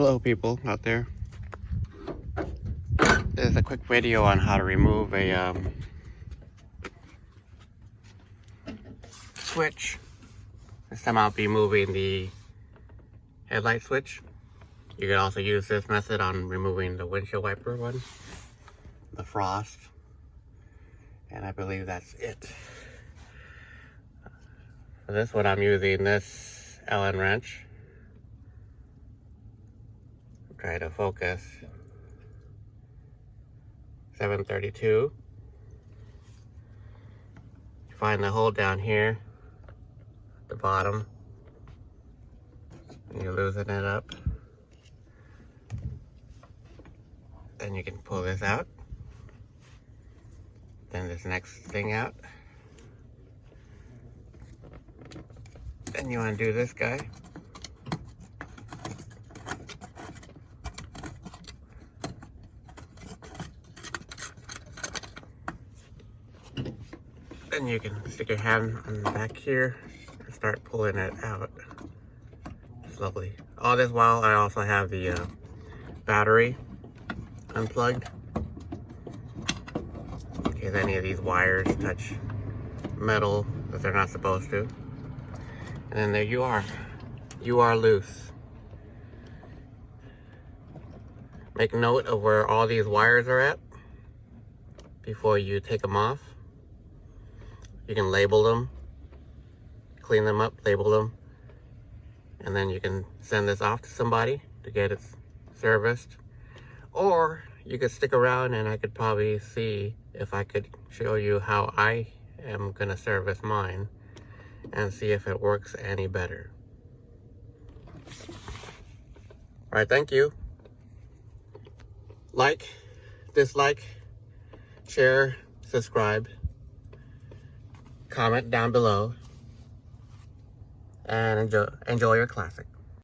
Hello people out there. This is a quick video on how to remove a switch. This time I'll be moving the headlight switch. You can also use this method on removing the windshield wiper one, the frost, and I believe that's it. For this one I'm using this Allen wrench. Try to focus. 732. Find the hole down here at the bottom, and you loosen it up. Then you can pull this out. Then this next thing out. Then you undo this guy. Then you can stick your hand on the back here and start pulling it out slowly. All this while I also have the battery unplugged in case any of these wires touch metal that they're not supposed to. And then there you are. You are loose. Make note of where all these wires are at before you take them off. You can label them, clean them up, label them, and then you can send this off to somebody to get it serviced. Or you could stick around and I could probably see if I could show you how I am gonna service mine and see if it works any better. All right, thank you. Like, dislike, share, subscribe. Comment down below and enjoy your classic.